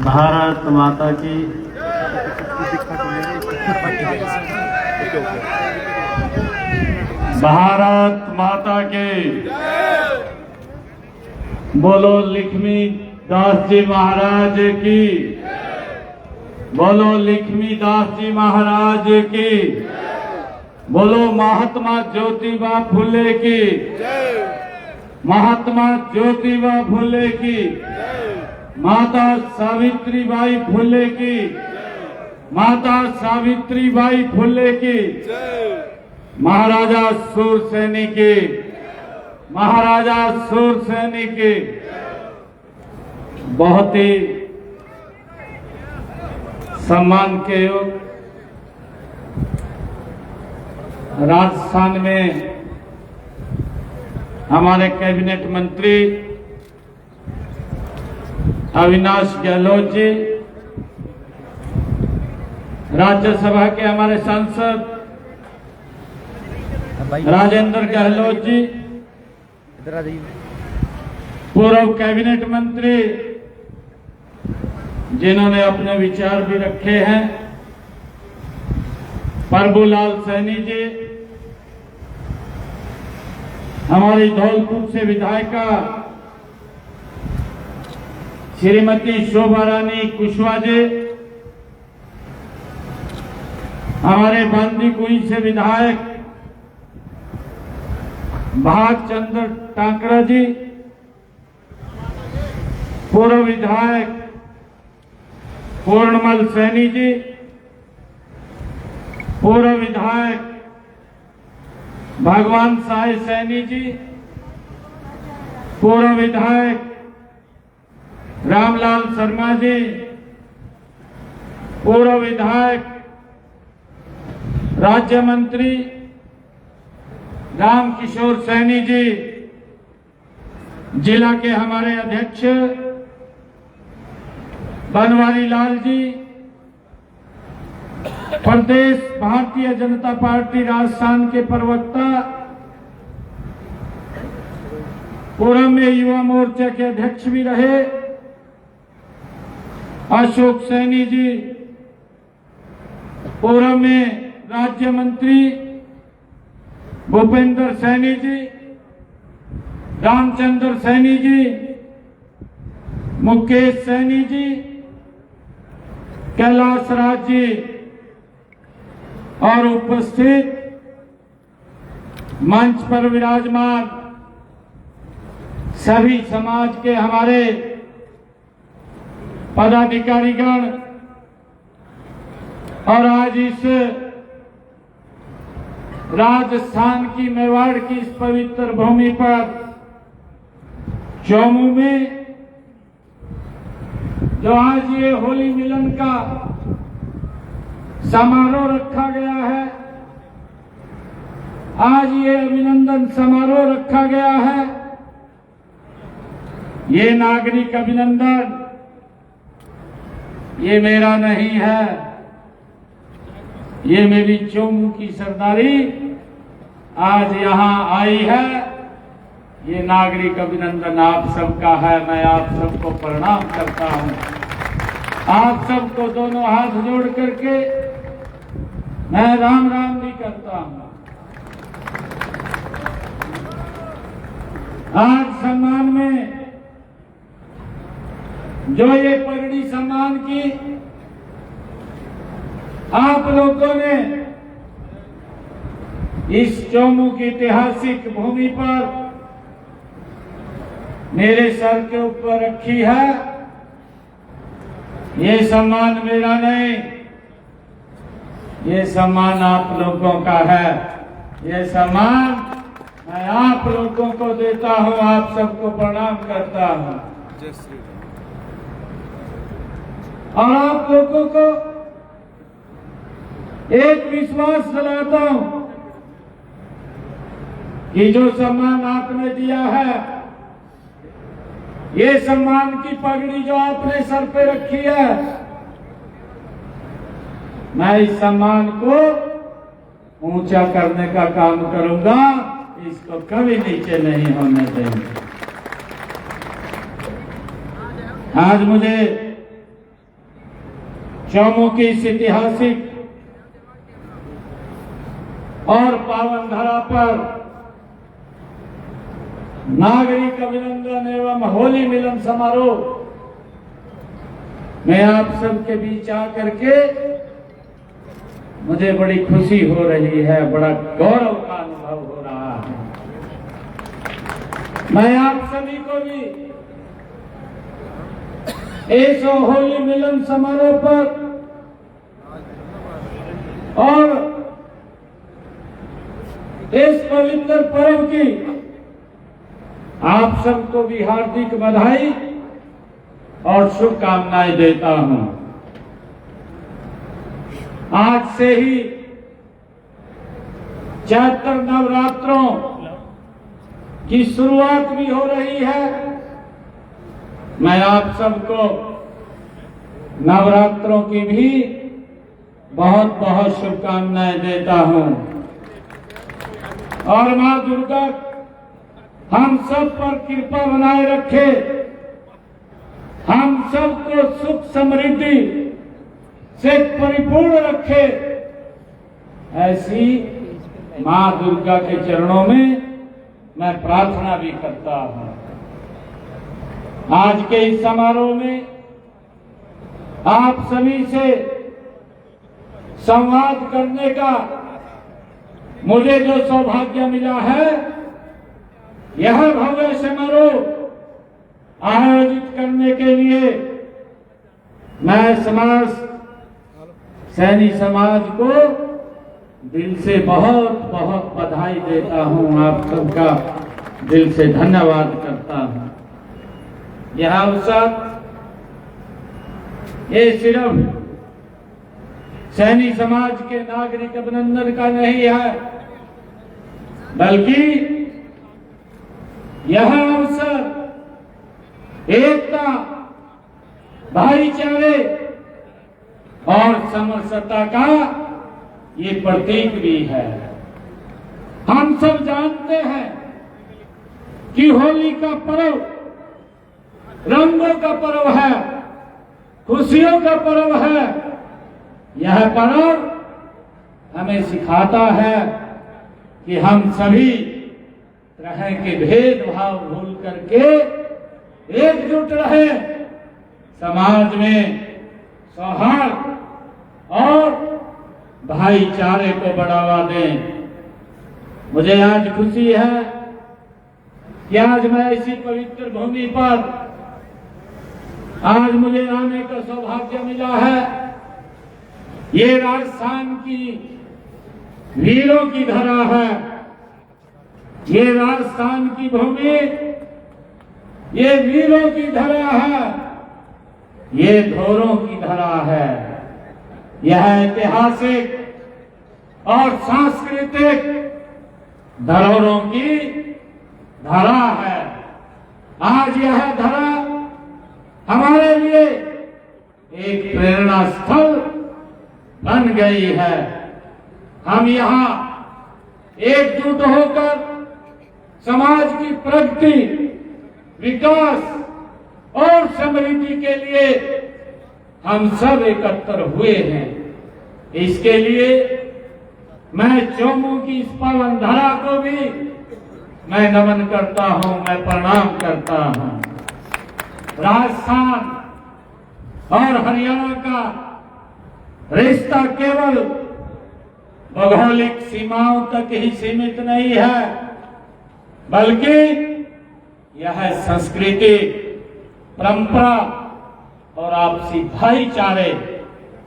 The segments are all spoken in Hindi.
भारत माता की भारत माता के बोलो लक्ष्मी दास जी महाराज की, बोलो लक्ष्मी दास जी महाराज की, बोलो महात्मा ज्योतिबा फुले की, महात्मा ज्योतिबा फुले की, माता सावित्रीबाई फुले की, माता सावित्रीबाई फुले की, महाराजा सूरसेनी की, महाराजा सूरसेनी की। बहुत ही सम्मान के योग राजस्थान में हमारे कैबिनेट मंत्री अविनाश गहलोत जी, राज्यसभा के हमारे सांसद राजेंद्र गहलोत जी, पूर्व कैबिनेट मंत्री जिन्होंने अपने विचार भी रखे हैं, प्रभुलाल सैनी जी, हमारी धौलपुर से विधायिका श्रीमती शोभा रानी कुशवाहा जी, हमारे बांदीकुई से विधायक भागचंद्र टाकरा जी, पूर्व विधायक पूर्णमल सैनी जी, पूर्व विधायक भगवान साय सैनी जी, पूर्व विधायक रामलाल शर्मा जी, पूर्व विधायक राज्य मंत्री रामकिशोर सैनी जी, जिला के हमारे अध्यक्ष बनवारी लाल जी, प्रदेश भारतीय जनता पार्टी राजस्थान के प्रवक्ता, पूर्व में युवा मोर्चा के अध्यक्ष भी रहे अशोक सैनी जी, पूर्व में राज्य मंत्री भूपेंद्र सैनी जी, रामचंद्र सैनी जी, मुकेश सैनी जी, कैलाश राज जी और उपस्थित मंच पर विराजमान सभी समाज के हमारे पदाधिकारीगण और आज इस राजस्थान की मेवाड़ की इस पवित्र भूमि पर चौमू में जो आज ये होली मिलन का समारोह रखा गया है, आज ये अभिनंदन समारोह रखा गया है, ये नागरिक अभिनंदन ये मेरा नहीं है, ये मेरी चौमू की सरदारी आज यहाँ आई है। ये नागरिक अभिनंदन आप सबका है। मैं आप सबको प्रणाम करता हूँ। आप सबको दोनों हाथ जोड़ करके मैं राम राम भी करता हूँ। आज सम्मान में जो ये पगड़ी सम्मान की आप लोगों ने इस चौमू की ऐतिहासिक भूमि पर मेरे सर के ऊपर रखी है, ये सम्मान मेरा नहीं, ये सम्मान आप लोगों का है। ये सम्मान मैं आप लोगों को देता हूं, आप सबको प्रणाम करता हूं और आप लोगों को एक विश्वास दिलाता हूं कि जो सम्मान आपने दिया है, ये सम्मान की पगड़ी जो आपने सर पे रखी है, मैं इस सम्मान को ऊंचा करने का काम करूंगा, इसको कभी नीचे नहीं होने देंगे। आज मुझे चौमू की इस ऐतिहासिक और पावन धरा पर नागरिक अभिनंदन एवं होली मिलन समारोह में आप सबके बीच आकर के मुझे बड़ी खुशी हो रही है, बड़ा गौरव का अनुभव हो रहा है। मैं आप सभी को भी इस होली मिलन समारोह पर और इस पवित्र पर्व की आप सबको भी हार्दिक बधाई और शुभकामनाएं देता हूं। आज से ही चैत्र नवरात्रों की शुरुआत भी हो रही है। मैं आप सबको नवरात्रों की भी बहुत बहुत शुभकामनाएं देता हूं और मां दुर्गा हम सब पर कृपा बनाए रखे, हम सबको सुख समृद्धि से परिपूर्ण रखे। ऐसी मां दुर्गा के चरणों में मैं प्रार्थना भी करता हूं। आज के इस समारोह में आप सभी से संवाद करने का मुझे जो सौभाग्य मिला है, यह भव्य समारोह आयोजित करने के लिए मैं सैनी समाज को दिल से बहुत बहुत बधाई देता हूं। आप सबका दिल से धन्यवाद करता हूं। यह अवसर ये सिर्फ सैनी समाज के नागरिक अभिनंदन का नहीं है, बल्कि यह अवसर एकता, भाईचारे और समरसता का ये प्रतीक भी है। हम सब जानते हैं कि होली का पर्व रंगों का पर्व है, खुशियों का पर्व है। यह पर्व हमें सिखाता है कि हम सभी तरह के भेदभाव भूल करके एकजुट रहे, समाज में सौहार्द और भाईचारे को बढ़ावा दें। मुझे आज खुशी है कि आज मैं इसी पवित्र भूमि पर आज मुझे आने का सौभाग्य मिला है। ये राजस्थान की वीरों की धरा है, ये राजस्थान की भूमि, ये वीरों की धरा है, ये धोरों की धरा है। यह ऐतिहासिक और सांस्कृतिक धरोहरों की धरा है। आज यह धरा हमारे लिए एक प्रेरणा स्थल बन गई है। हम यहाँ एकजुट होकर समाज की प्रगति, विकास और समृद्धि के लिए हम सब एकत्र हुए हैं। इसके लिए मैं चौमू की इस पावन धरा को भी मैं नमन करता हूं, मैं प्रणाम करता हूं। राजस्थान और हरियाणा का रिश्ता केवल भौगोलिक सीमाओं तक ही सीमित नहीं है, बल्कि यह संस्कृति, परंपरा और आपसी भाईचारे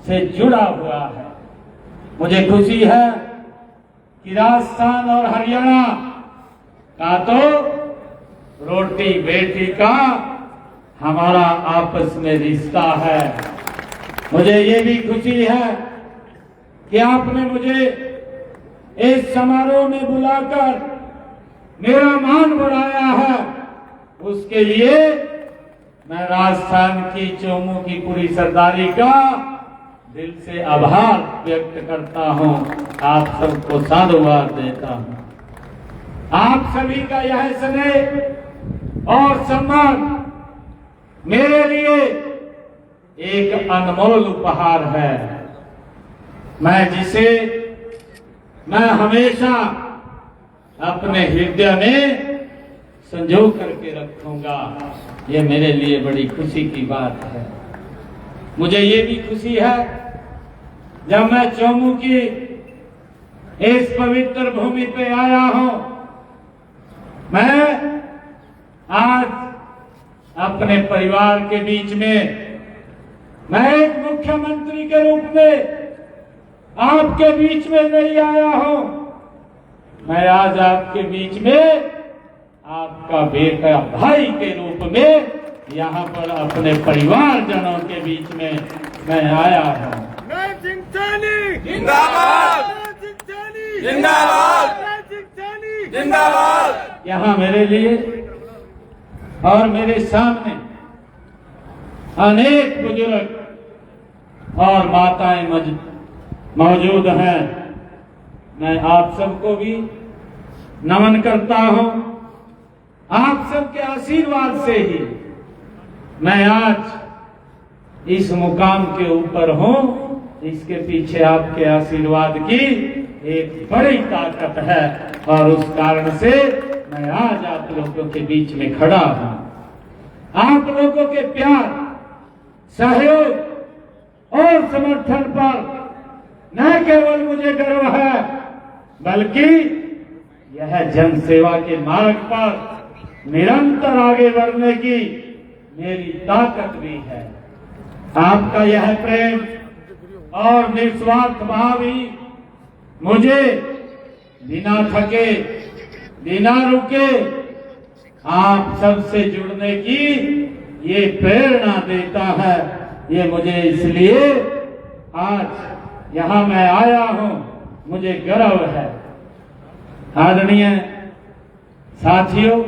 से जुड़ा हुआ है। मुझे खुशी है कि राजस्थान और हरियाणा का तो रोटी बेटी का हमारा आपस में रिश्ता है। मुझे ये भी खुशी है कि आपने मुझे इस समारोह में बुलाकर मेरा मान बढ़ाया है। उसके लिए मैं राजस्थान की चौमू की पूरी सरदारी का दिल से आभार व्यक्त करता हूं, आप सबको साधुवाद देता हूं। आप सभी का यह स्नेह और सम्मान मेरे लिए एक अनमोल उपहार है, जिसे मैं हमेशा अपने हृदय में संजो करके रखूंगा। ये मेरे लिए बड़ी खुशी की बात है। मुझे ये भी खुशी है जब मैं चौमू की इस पवित्र भूमि पे आया हूं, मैं आज अपने परिवार के बीच में, मैं एक मुख्यमंत्री के रूप में आपके बीच में नहीं आया हूं। मैं आज आपके बीच में आपका बेटा भाई के रूप में यहाँ पर अपने परिवार जनों के बीच में मैं आया हूँ। जिंदाबाद जिंदाबाद जिंदाबाद। यहाँ मेरे लिए और मेरे सामने अनेक बुजुर्ग और माताएं मौजूद हैं। मैं आप सबको भी नमन करता हूं। आप सबके आशीर्वाद से ही मैं आज इस मुकाम के ऊपर हूं। इसके पीछे आपके आशीर्वाद की एक बड़ी ताकत है और उस कारण से मैं आज आप लोगों के बीच में खड़ा हूं। आप लोगों के प्यार, सहयोग और समर्थन पर न केवल मुझे गर्व है, बल्कि यह जन सेवा के मार्ग पर निरंतर आगे बढ़ने की मेरी ताकत भी है। आपका यह प्रेम और निस्वार्थ भाव ही मुझे बिना थके, बिना रुके आप सबसे जुड़ने की ये प्रेरणा देता है। ये मुझे इसलिए आज यहाँ मैं आया हूँ, मुझे गर्व है। आदरणीय साथियों,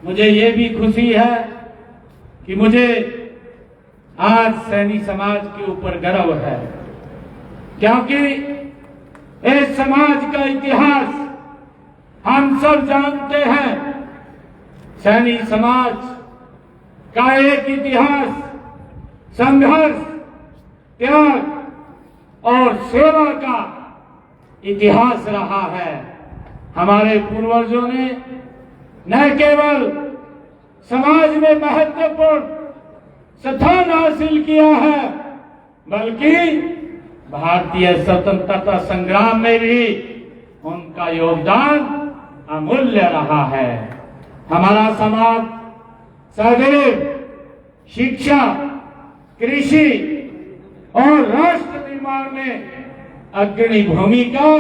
मुझे ये भी खुशी है कि मुझे आज सैनी समाज के ऊपर गर्व है, क्योंकि इस समाज का इतिहास हम सब जानते हैं। सैनी समाज का एक इतिहास संघर्ष, त्याग और सेवा का इतिहास रहा है। हमारे पूर्वजों ने न केवल समाज में महत्वपूर्ण स्थान हासिल किया है, बल्कि भारतीय स्वतंत्रता संग्राम में भी उनका योगदान अमूल्य रहा है। हमारा समाज सदैव शिक्षा, कृषि और राष्ट्र निर्माण में अग्रणी भूमिका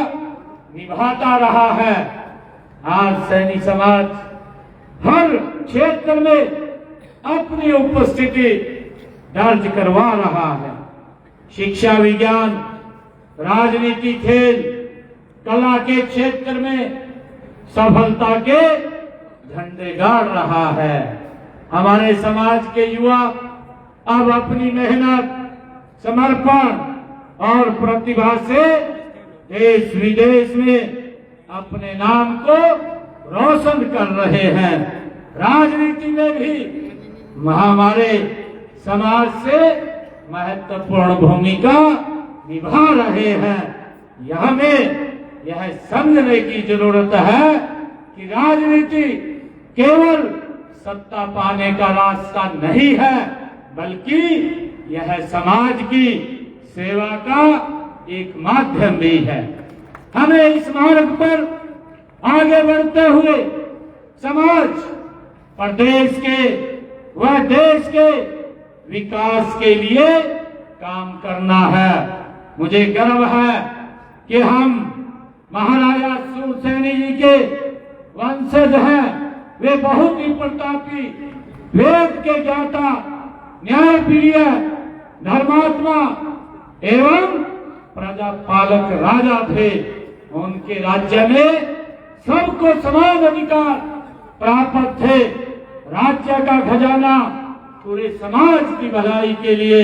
निभाता रहा है। आज सैनी समाज हर क्षेत्र में अपनी उपस्थिति दर्ज करवा रहा है। शिक्षा, विज्ञान, राजनीति, खेल, कला के क्षेत्र में सफलता के झंडे गाड़ रहा है। हमारे समाज के युवा अब अपनी मेहनत, समर्पण और प्रतिभा से देश विदेश में अपने नाम को रोशन कर रहे हैं। राजनीति में भी हमारे समाज से महत्वपूर्ण भूमिका निभा रहे हैं। हमें यह समझने की जरूरत है कि राजनीति केवल सत्ता पाने का रास्ता नहीं है, बल्कि यह समाज की सेवा का एक माध्यम भी है। हमें इस मार्ग पर आगे बढ़ते हुए समाज, प्रदेश के व देश के विकास के लिए काम करना है। मुझे गर्व है कि हम महाराजा सूरसैनी जी के वंशज हैं। वे बहुत ही प्रतापी, वेद के ज्ञाता, न्यायप्रिय, धर्मात्मा एवं प्रजापालक राजा थे। उनके राज्य में सबको समान अधिकार प्राप्त थे। राज्य का खजाना पूरे समाज की भलाई के लिए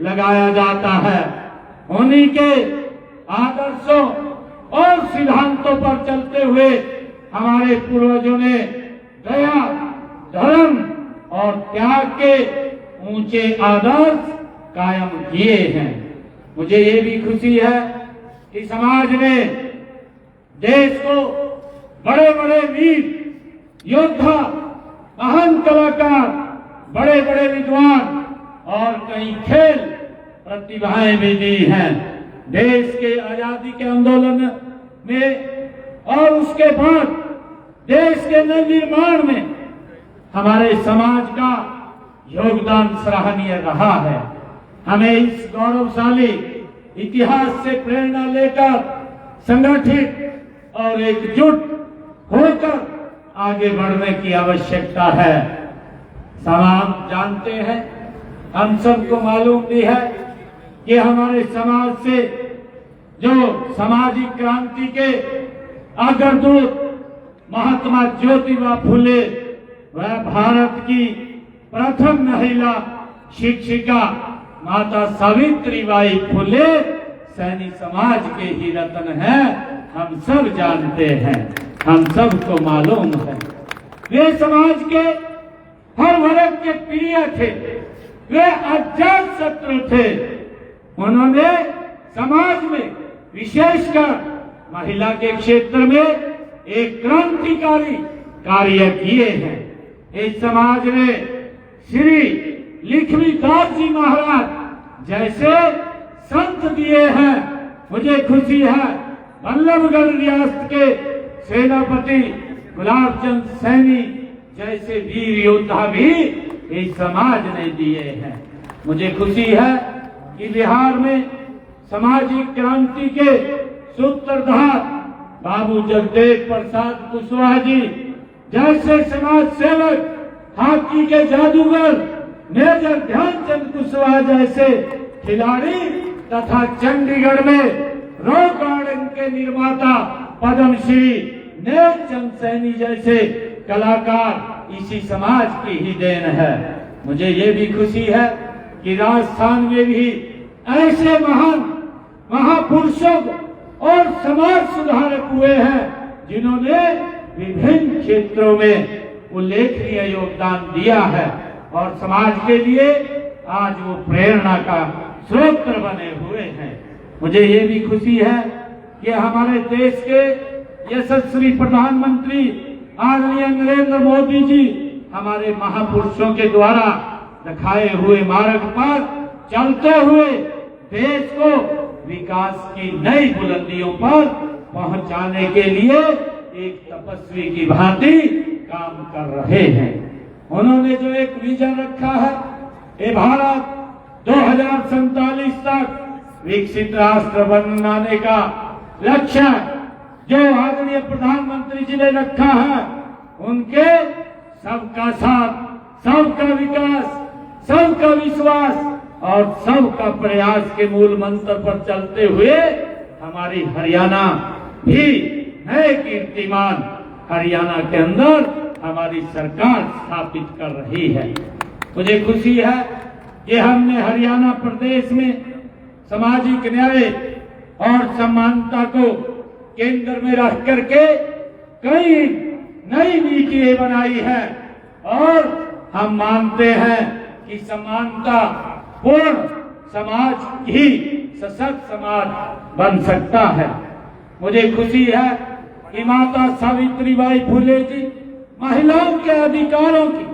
लगाया जाता है। उन्हीं के आदर्शों और सिद्धांतों पर चलते हुए हमारे पूर्वजों ने दया, धर्म और त्याग के ऊंचे आदर्श कायम किए हैं। मुझे ये भी खुशी है कि समाज ने देश को बड़े बड़े वीर योद्धा, महान कलाकार, बड़े बड़े विद्वान और कई खेल प्रतिभाएं भी दी हैं। देश के आजादी के आंदोलन में और उसके बाद देश के नवनिर्माण में हमारे समाज का योगदान सराहनीय रहा है। हमें इस गौरवशाली इतिहास से प्रेरणा लेकर संगठित और एकजुट होकर आगे बढ़ने की आवश्यकता है। आप जानते हैं, हम सबको मालूम भी है कि हमारे समाज से जो सामाजिक क्रांति के अग्रदूत महात्मा ज्योतिबा फुले, वह भारत की प्रथम महिला शिक्षिका माता सावित्रीबाई फुले सैनी समाज के ही रत्न हैं। हम सब जानते हैं, हम सबको मालूम है। वे समाज के हर वर्ग के प्रिय थे, वे अजात शत्रु थे। उन्होंने समाज में विशेषकर महिला के क्षेत्र में एक क्रांतिकारी कार्य किए हैं। इस समाज ने श्री लक्ष्मीदास जी महाराज जैसे संत दिए हैं। मुझे खुशी है, बल्लभगढ़ रियासत के सेनापति गुलाब चंद सैनी जैसे वीर योद्धा भी इस समाज ने दिए हैं। मुझे खुशी है कि बिहार में सामाजिक क्रांति के सूत्रधार बाबू जगदेव प्रसाद कुशवाहा जी जैसे समाज सेवक, हॉकी के जादूगर मेजर ध्यानचंद कुशवाहा जैसे खिलाड़ी तथा चंडीगढ़ में रॉक गार्डन के निर्माता पद्मश्री नेलचंद सैनी जैसे कलाकार इसी समाज की ही देन है। मुझे ये भी खुशी है कि राजस्थान में भी ऐसे महान महापुरुषों और समाज सुधारक हुए हैं जिन्होंने विभिन्न क्षेत्रों में उल्लेखनीय योगदान दिया है और समाज के लिए आज वो प्रेरणा का स्रोत बने हुए हैं। मुझे ये भी खुशी है कि हमारे देश के यशस्वी प्रधानमंत्री आदरणीय नरेंद्र मोदी जी हमारे महापुरुषों के द्वारा दिखाए हुए मार्ग पर चलते हुए देश को विकास की नई बुलंदियों पर पहुंचाने के लिए एक तपस्वी की भांति काम कर रहे हैं। उन्होंने जो एक विजन रखा है, ये भारत 2047 तक विकसित राष्ट्र बनाने का लक्ष्य जो आदरणीय प्रधानमंत्री जी ने रखा है, उनके सबका साथ, सबका विकास, सबका विश्वास और सबका प्रयास के मूल मंत्र पर चलते हुए हमारी हरियाणा भी नए कीर्तिमान हरियाणा के अंदर हमारी सरकार स्थापित कर रही है। मुझे खुशी है कि हमने हरियाणा प्रदेश में सामाजिक न्याय और समानता को केंद्र में रख करके कई नई नीतियां बनाई है और हम मानते हैं कि समानता पूर्ण समाज ही सशक्त समाज बन सकता है। मुझे खुशी है कि माता सावित्रीबाई फुले जी महिलाओं के अधिकारों की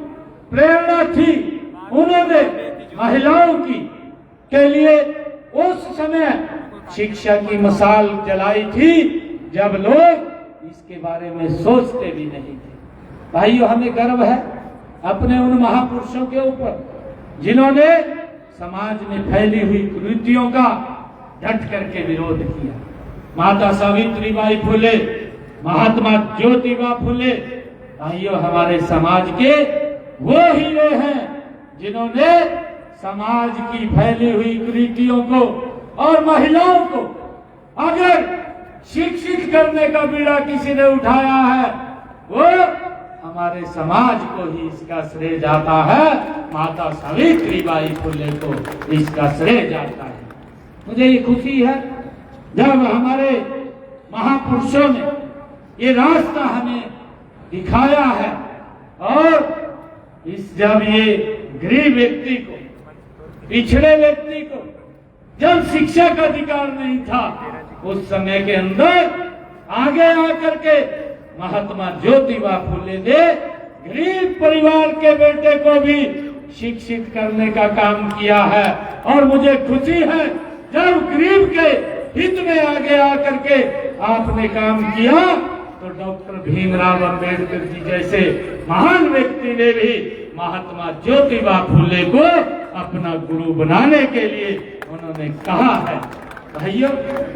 प्रेरणा थी। उन्होंने महिलाओं की के लिए उस समय शिक्षा की मशाल जलाई थी जब लोग इसके बारे में सोचते भी नहीं थे। भाइयों, हमें गर्व है अपने उन महापुरुषों के ऊपर जिन्होंने समाज में फैली हुई कुरीतियों का डट करके विरोध किया। माता सावित्रीबाई फुले, महात्मा ज्योतिबा फुले, भाइयों हमारे समाज के वो हीरे हैं जिन्होंने समाज की फैली हुई कुरीतियों को और महिलाओं को अगर शिक्षित करने का बीड़ा किसी ने उठाया है, वो हमारे समाज को ही इसका श्रेय जाता है। माता सावित्रीबाई फुले को इसका श्रेय जाता है। मुझे ये खुशी है जब हमारे महापुरुषों ने ये रास्ता हमें दिखाया है और जब ये गरीब व्यक्ति को, पिछड़े व्यक्ति को जब शिक्षा का अधिकार नहीं था, उस समय के अंदर आगे आकर के महात्मा ज्योतिबा फुले ने गरीब परिवार के बेटे को भी शिक्षित करने का काम किया है। और मुझे खुशी है जब गरीब के हित में आगे आकर के आपने काम किया, तो डॉक्टर भीमराव अंबेडकर जी जैसे महान व्यक्ति ने भी महात्मा ज्योतिबा फुले को अपना गुरु बनाने के लिए उन्होंने कहा है। भाइयों,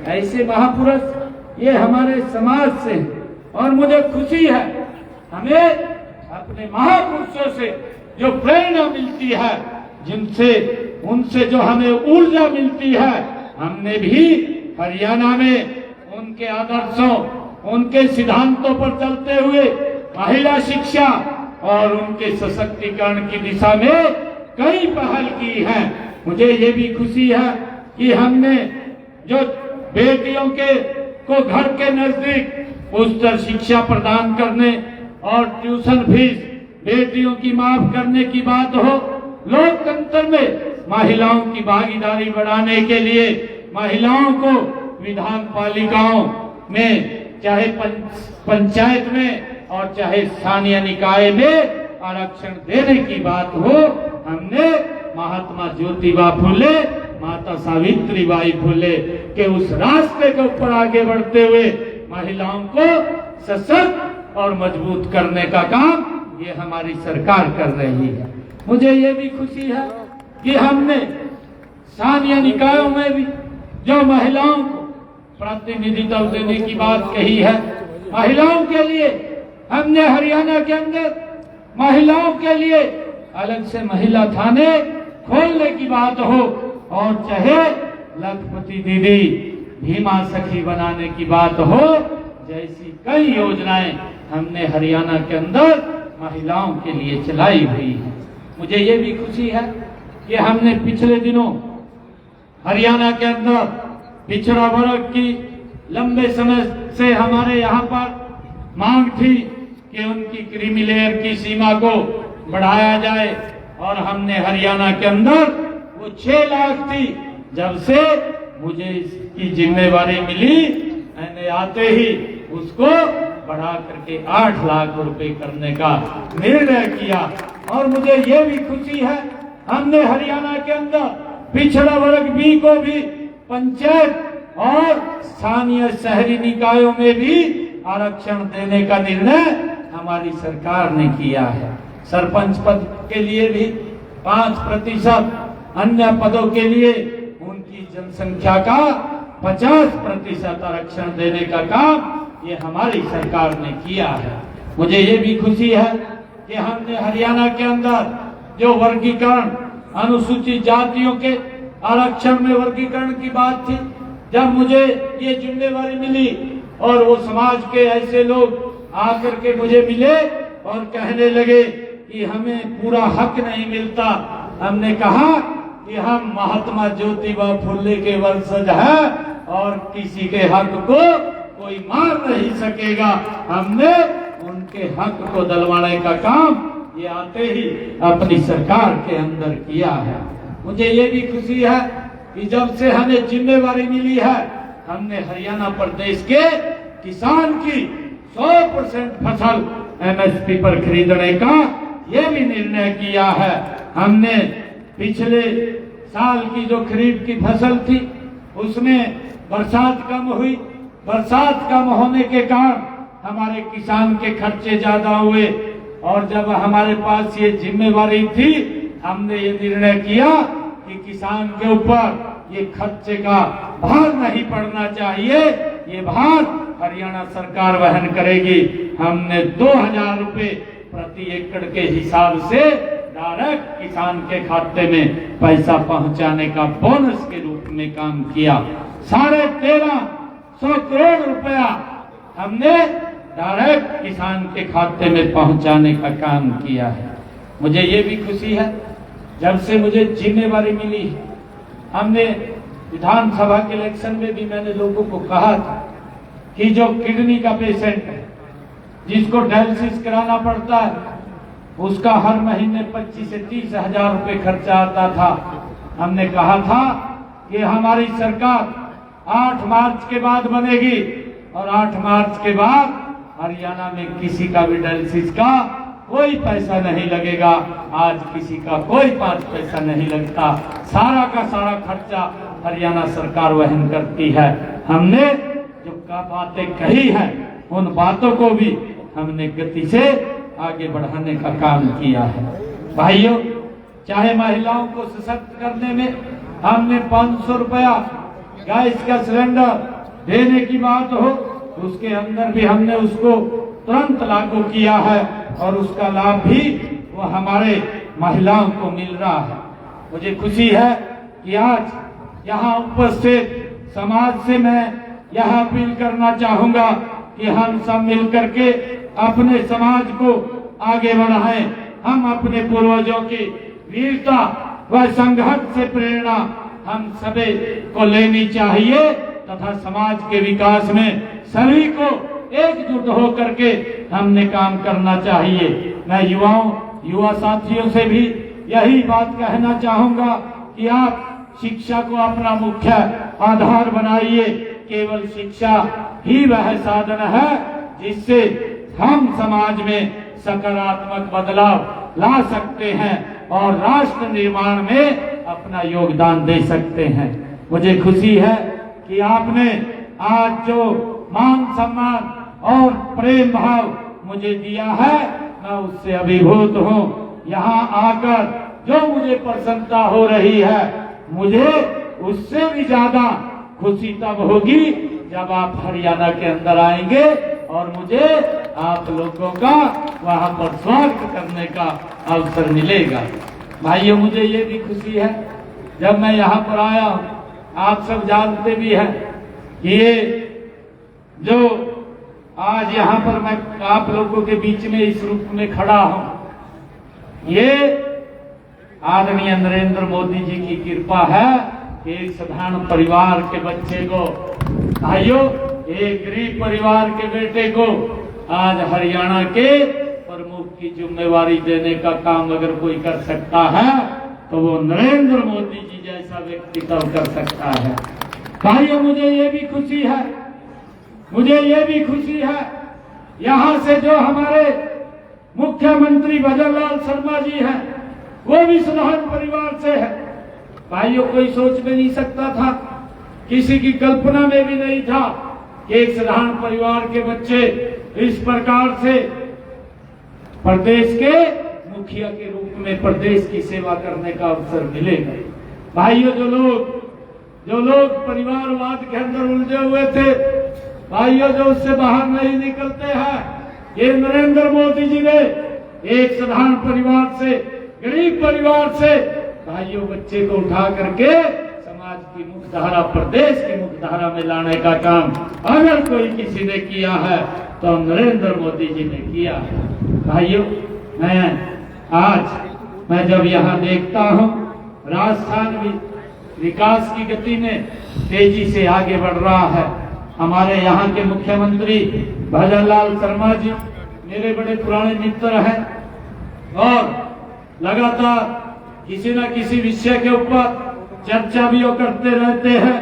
ऐसे महापुरुष ये हमारे समाज से, और मुझे खुशी है हमें अपने महापुरुषों से जो प्रेरणा मिलती है, जिनसे उनसे जो हमें ऊर्जा मिलती है, हमने भी हरियाणा में उनके आदर्शों, उनके सिद्धांतों पर चलते हुए महिला शिक्षा और उनके सशक्तिकरण की दिशा में कई पहल की है। मुझे ये भी खुशी है कि हमने जो बेटियों को घर के नजदीक उच्चतर शिक्षा प्रदान करने और ट्यूशन फीस बेटियों की माफ करने की बात हो, लोकतंत्र में महिलाओं की भागीदारी बढ़ाने के लिए महिलाओं को विधान पालिकाओं में, चाहे पंचायत में और चाहे स्थानीय निकाय में आरक्षण देने की बात हो, हमने महात्मा ज्योतिबा फुले, माता सावित्रीबाई फुले के उस रास्ते के ऊपर आगे बढ़ते हुए महिलाओं को सशक्त और मजबूत करने का काम ये हमारी सरकार कर रही है। मुझे ये भी खुशी है कि हमने स्थानीय निकायों में भी जो महिलाओं को प्रतिनिधित्व देने की बात कही है, महिलाओं के लिए हमने हरियाणा के अंदर महिलाओं के लिए अलग से महिला थाने खोलने की बात हो, और चाहे लखपति दीदी भीमा सखी बनाने की बात हो, जैसी कई योजनाएं हमने हरियाणा के अंदर महिलाओं के लिए चलाई हुई है। मुझे ये भी खुशी है कि हमने पिछले दिनों हरियाणा के अंदर पिछड़ा वर्ग की लंबे समय से हमारे यहाँ पर मांग थी कि उनकी क्रीमी लेयर की सीमा को बढ़ाया जाए, और हमने हरियाणा के अंदर वो 6 लाख थी। जब से मुझे इसकी जिम्मेवारी मिली, मैंने आते ही उसको बढ़ा करके 8 लाख रुपए करने का निर्णय किया। और मुझे ये भी खुशी है हमने हरियाणा के अंदर पिछड़ा वर्ग बी को भी पंचायत और स्थानीय शहरी निकायों में भी आरक्षण देने का निर्णय हमारी सरकार ने किया है। सरपंच पद के लिए भी 5%, अन्य पदों के लिए उनकी जनसंख्या का 50% आरक्षण देने का काम ये हमारी सरकार ने किया है। मुझे ये भी खुशी है कि हमने हरियाणा के अंदर जो वर्गीकरण, अनुसूचित जातियों के आरक्षण में वर्गीकरण की बात थी, जब मुझे ये जिम्मेवारी मिली और वो समाज के ऐसे लोग आकर के मुझे मिले और कहने लगे कि हमें पूरा हक नहीं मिलता, हमने कहा कि हम महात्मा ज्योतिबा फुले के वंशज हैं और किसी के हक को कोई मार नहीं सकेगा। हमने उनके हक को दिलवाने का काम ये आते ही अपनी सरकार के अंदर किया है। मुझे ये भी खुशी है कि जब से हमें जिम्मेवारी मिली है, हमने हरियाणा प्रदेश के किसान की 100% फसल MSP पर खरीदने का ये भी निर्णय किया है। हमने पिछले साल की जो खरीफ की फसल थी उसमें बरसात कम हुई, बरसात कम होने के कारण हमारे किसान के खर्चे ज्यादा हुए, और जब हमारे पास ये जिम्मेवारी थी हमने ये निर्णय किया कि किसान के ऊपर ये खर्चे का भार नहीं पड़ना चाहिए, ये भार हरियाणा सरकार वहन करेगी। हमने 2000 रुपए प्रति एकड़ के हिसाब से डायरेक्ट किसान के खाते में पैसा पहुंचाने का बोनस के रूप में काम किया। 1350 करोड़ रुपया हमने डायरेक्ट किसान के खाते में पहुंचाने का काम किया है। मुझे ये भी खुशी है जब से मुझे जिम्मेवारी मिली, हमने विधानसभा के इलेक्शन में भी मैंने लोगों को कहा था कि जो किडनी का पेशेंट है, जिसको डायलिसिस कराना पड़ता है, उसका हर महीने 25 से 30 हजार रुपए खर्चा आता था। हमने कहा था कि हमारी सरकार 8 मार्च के बाद बनेगी और 8 मार्च के बाद हरियाणा में किसी का भी डायलिसिस का कोई पैसा नहीं लगेगा। आज किसी का कोई 5 पैसा नहीं लगता, सारा का सारा खर्चा हरियाणा सरकार वहन करती है। हमने जो बातें कही है उन बातों को भी हमने गति से आगे बढ़ाने का काम किया है। भाइयों, चाहे महिलाओं को सशक्त करने में हमने 500 रुपया गैस का सिलेंडर देने की बात हो, उसके अंदर भी हमने उसको तुरंत लागू किया है और उसका लाभ भी वो हमारे महिलाओं को मिल रहा है। मुझे खुशी है कि आज यहाँ उपस्थित समाज से मैं यह अपील करना चाहूंगा कि हम सब मिलकर के अपने समाज को आगे बढ़ाएं। हम अपने पूर्वजों की वीरता व संघर्ष से प्रेरणा हम सभी को लेनी चाहिए तथा समाज के विकास में सभी को एकजुट होकर के हमने काम करना चाहिए। मैं युवा साथियों से भी यही बात कहना चाहूंगा कि आप शिक्षा को अपना मुख्य आधार बनाइए। केवल शिक्षा ही वह साधन है जिससे हम समाज में सकारात्मक बदलाव ला सकते हैं और राष्ट्र निर्माण में अपना योगदान दे सकते हैं। मुझे खुशी है कि आपने आज जो मान सम्मान और प्रेम भाव मुझे दिया है, मैं उससे अभिभूत हूँ। यहाँ आकर जो मुझे प्रसन्नता हो रही है, मुझे उससे भी ज्यादा खुशी तब होगी जब आप हरियाणा के अंदर आएंगे और मुझे आप लोगों का वहां पर स्वागत करने का अवसर मिलेगा। भाइयों, मुझे ये भी खुशी है जब मैं यहाँ पर आया हूँ, आप सब जानते भी हैं कि ये जो आज यहाँ पर मैं आप लोगों के बीच में इस रूप में खड़ा हूँ, ये आदरणीय नरेंद्र मोदी जी की कृपा है कि एक साधारण परिवार के बच्चे को, भाइयों, एक गरीब परिवार के बेटे को आज हरियाणा के प्रमुख की जिम्मेवारी देने का काम अगर कोई कर सकता है तो वो नरेंद्र मोदी जी जैसा व्यक्ति तब कर सकता है। भाइयों, मुझे ये भी खुशी है यहाँ से जो हमारे मुख्यमंत्री भजन लाल शर्मा जी हैं, वो भी साधारण परिवार से है। भाइयों, कोई सोच में नहीं सकता था, किसी की कल्पना में भी नहीं था कि एक साधारण परिवार के बच्चे इस प्रकार से प्रदेश के मुखिया के रूप में प्रदेश की सेवा करने का अवसर मिलेगा। भाइयों, जो लोग परिवारवाद के अंदर उलझे हुए थे, भाइयों, जो उससे बाहर नहीं निकलते हैं, ये नरेंद्र मोदी जी ने एक साधारण परिवार से, गरीब परिवार से भाइयों बच्चे को उठा करके समाज की मुख्यधारा, प्रदेश की मुख्यधारा में लाने का काम अगर कोई किसी ने किया है तो नरेंद्र मोदी जी ने किया है। भाइयों, मैं जब यहाँ देखता हूँ राजस्थान भी विकास की गति में तेजी से आगे बढ़ रहा है। हमारे यहाँ के मुख्यमंत्री भजन लाल शर्मा जी मेरे बड़े पुराने मित्र हैं और लगातार किसी न किसी विषय के ऊपर चर्चा भी वो करते रहते हैं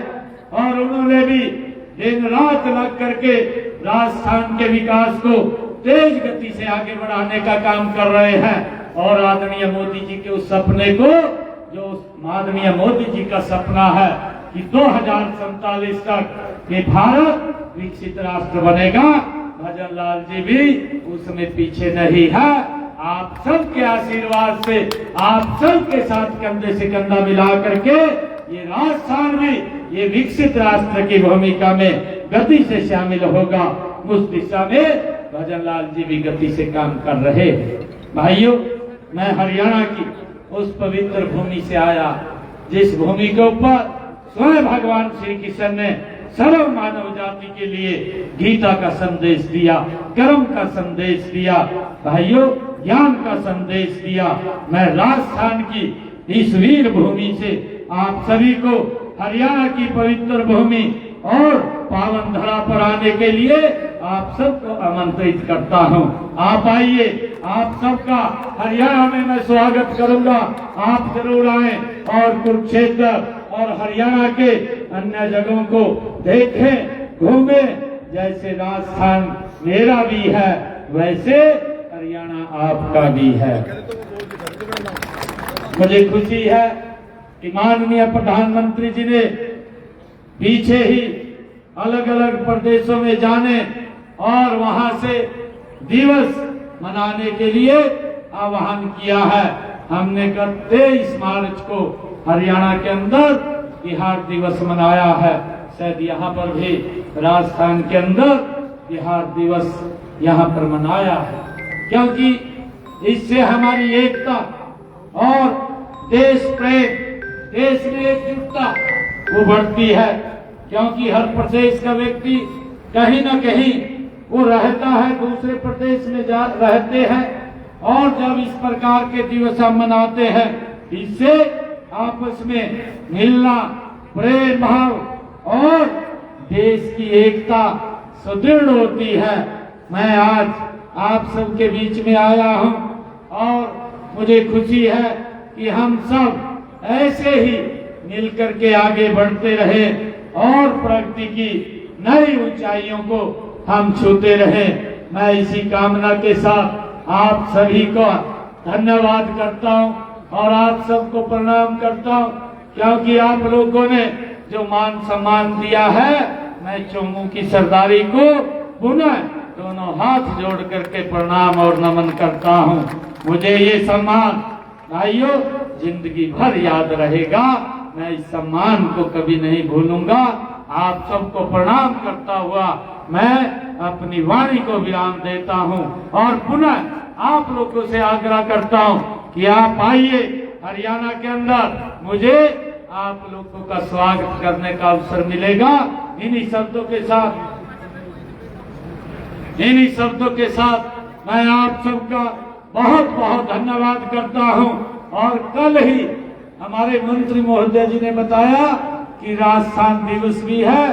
और उन्होंने भी दिन रात लग करके राजस्थान के विकास को तेज गति से आगे बढ़ाने का काम कर रहे हैं। और आदरणीय मोदी जी के उस सपने को, जो आदरणीय मोदी जी का सपना है कि 2047 तक ये भारत विकसित राष्ट्र बनेगा, भजन लाल जी भी उसमें पीछे नहीं है। आप सबके आशीर्वाद से, आप सबके साथ कंधे से कंधा मिला करके ये राजस्थान में ये विकसित राष्ट्र की भूमिका में गति से शामिल होगा। उस दिशा में भजन लाल जी भी गति से काम कर रहे। भाइयों, मैं हरियाणा की उस पवित्र भूमि से आया जिस भूमि के ऊपर स्वयं भगवान श्री कृष्ण ने सर्व मानव जाति के लिए गीता का संदेश दिया, कर्म का संदेश दिया, भाइयों ज्ञान का संदेश दिया। मैं राजस्थान की इस वीर भूमि से आप सभी को हरियाणा की पवित्र भूमि और पावन धरा पर आने के लिए आप सबको आमंत्रित करता हूं। आप आइए, आप सबका हरियाणा में मैं स्वागत करूंगा। आप जरूर आए और कुरुक्षेत्र और हरियाणा के अन्य जगहों को देखें, घूमें। जैसे राजस्थान मेरा भी है वैसे हरियाणा आपका भी है। मुझे खुशी है कि माननीय प्रधानमंत्री जी ने पीछे ही अलग अलग प्रदेशों में जाने और वहां से दिवस मनाने के लिए आह्वान किया है। हमने 23 मार्च को हरियाणा के अंदर बिहार दिवस मनाया है। शायद यहाँ पर भी राजस्थान के अंदर बिहार दिवस यहाँ पर मनाया है, क्योंकि इससे हमारी एकता और देश प्रेम, देश में एकजुटता वो बढ़ती है। क्योंकि हर प्रदेश का व्यक्ति कहीं न कहीं वो रहता है, दूसरे प्रदेश में रहते हैं, और जब इस प्रकार के दिवस हम मनाते हैं इससे आपस में मिलना, प्रेम भाव और देश की एकता सुदृढ़ होती है। मैं आज आप सबके बीच में आया हूं और मुझे खुशी है कि हम सब ऐसे ही मिलकर के आगे बढ़ते रहे और प्रगति की नई ऊंचाइयों को हम छूते रहे। मैं इसी कामना के साथ आप सभी को धन्यवाद करता हूं और आप सबको प्रणाम करता हूं, क्योंकि आप लोगों ने जो मान सम्मान दिया है, मैं चोमू की सरदारी को पुनः दोनों हाथ जोड़ करके प्रणाम और नमन करता हूं। मुझे ये सम्मान भाइयों जिंदगी भर याद रहेगा। मैं इस सम्मान को कभी नहीं भूलूंगा। आप सबको प्रणाम करता हुआ मैं अपनी वाणी को विराम देता हूं और पुनः आप लोगों से आग्रह करता हूं कि आप आइए हरियाणा के अंदर, मुझे आप लोगों का स्वागत करने का अवसर मिलेगा। इन्हीं शब्दों के साथ मैं आप सबका बहुत बहुत धन्यवाद करता हूं। और कल ही हमारे मंत्री महोदय जी ने बताया कि राजस्थान दिवस भी है,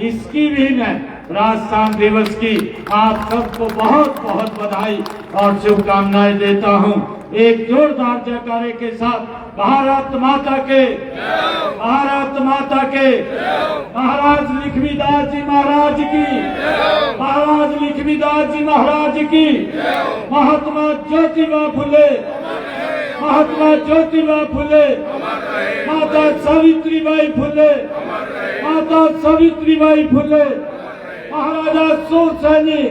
इसकी भी मैं राजस्थान दिवस की आप सबको बहुत बहुत बधाई और शुभकामनाएं देता हूं। एक जोरदार जयकारे के साथ भारत माता के, भारत माता के, महाराज लक्ष्मीदास जी महाराज की, महाराज लक्ष्मीदास जी महाराज की, महात्मा ज्योतिबा फुले, महात्मा ज्योतिबा फुले, माता सावित्रीबाई फुले, माता सावित्रीबाई फुले, महाराजा सूरसेनी,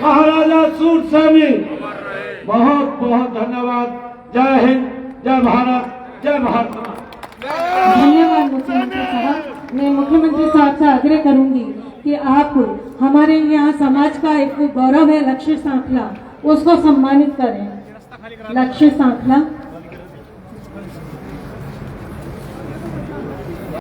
महाराजा सूरसेनी। बहुत बहुत धन्यवाद। जय हिंद, जय भारत, जय भारत। धन्यवाद मुख्यमंत्री साहब। मैं मुख्यमंत्री साहब से आग्रह करूंगी कि आप हमारे यहाँ समाज का एक गौरव है लक्ष्य सांखला, उसको सम्मानित करें। लक्ष्य सांखला।